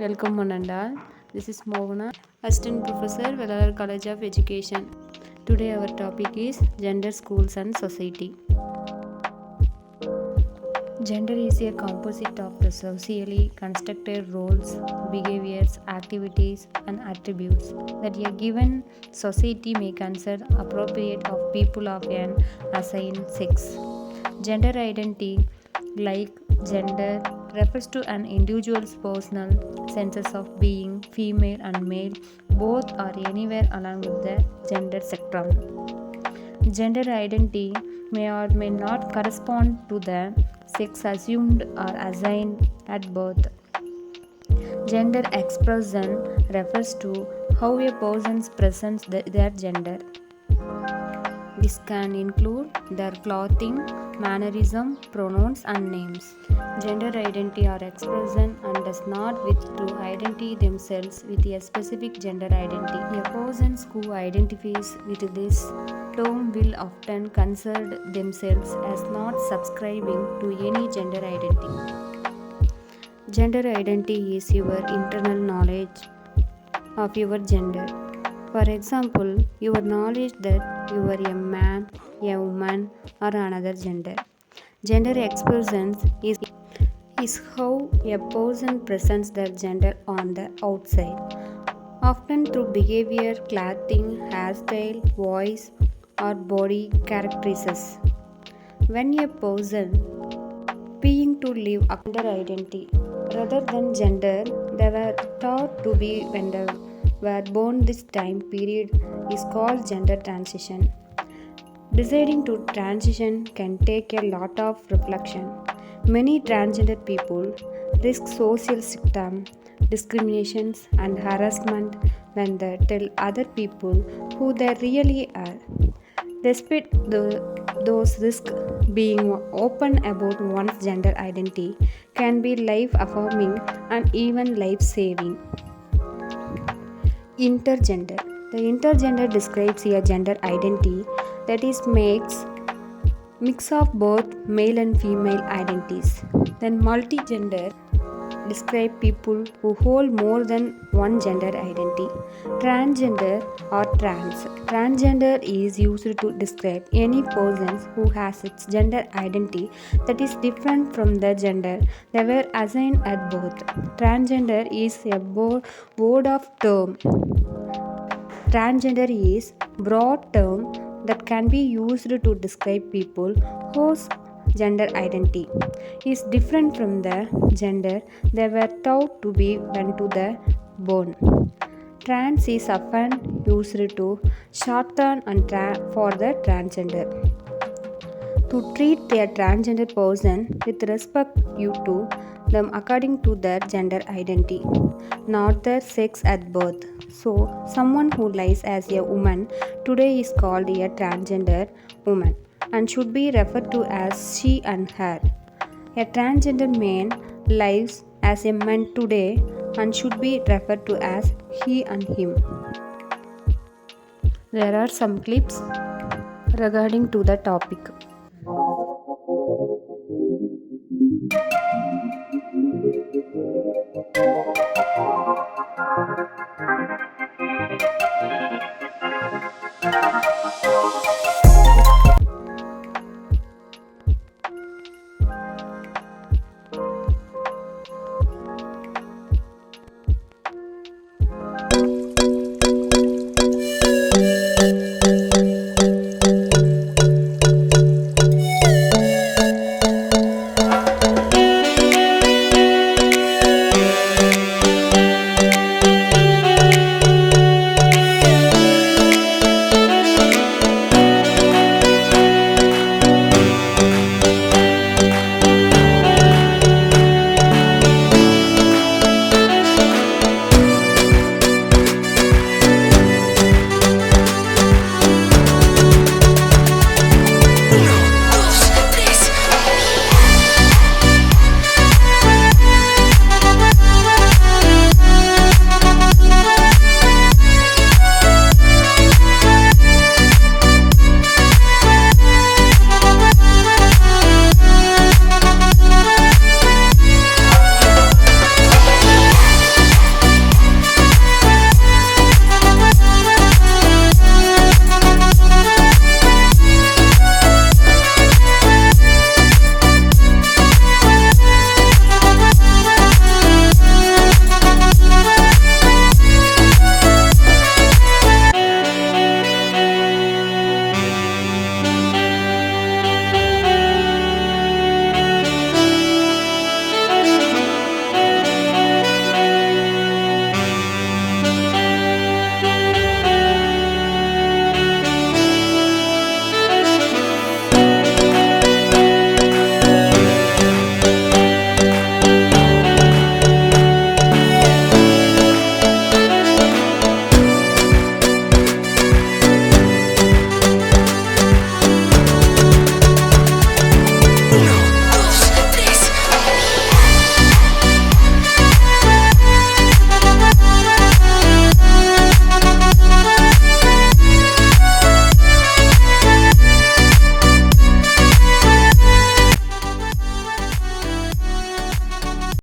Welcome Monanda. This is Mohana, Assistant Professor, Velar College of Education. Today our topic is gender, schools and society. Gender is a composite of the socially constructed roles, behaviors, activities and attributes that a given society may consider appropriate of people of an assigned sex. Gender identity, like gender, refers to an individual's personal senses of being female and male, both or anywhere along with the gender spectrum. Gender identity may or may not correspond to the sex assumed or assigned at birth. Gender expression refers to how a person presents their gender. This can include their clothing, mannerism, pronouns, and names. Gender identity or expression and does not wish to identify themselves with a specific gender identity. A person who identifies with this term will often consider themselves as not subscribing to any gender identity. Gender identity is your internal knowledge of your gender. For example, your knowledge that you are a man, a woman, or another gender. Gender expression is how a person presents their gender on the outside, often through behavior, clothing, hairstyle, voice, or body characteristics. When a person being to live under identity rather than gender they were taught to be when they were born, this time period is called gender transition. Deciding to transition can take a lot of reflection. Many transgender people risk social stigma, discriminations, and harassment when they tell other people who they really are. Despite those risks, being open about one's gender identity can be life affirming and even life saving. Intergender. The intergender describes a gender identity that is mix of both male and female identities. Then multigender describe people who hold more than one gender identity. Transgender or trans. Transgender is used to describe any person who has its gender identity that is different from the gender they were assigned at birth. Transgender is a word of term. Transgender is broad term that can be used to describe people whose gender identity is different from the gender they were taught to be when to the born. Trans is often used to shorten and for the transgender. To treat a transgender person with respect due to them according to their gender identity, not their sex at birth. So, someone who lies as a woman today is called a transgender woman and should be referred to as she and her. A transgender man lives as a man today and should be referred to as he and him. There are some clips regarding to the topic.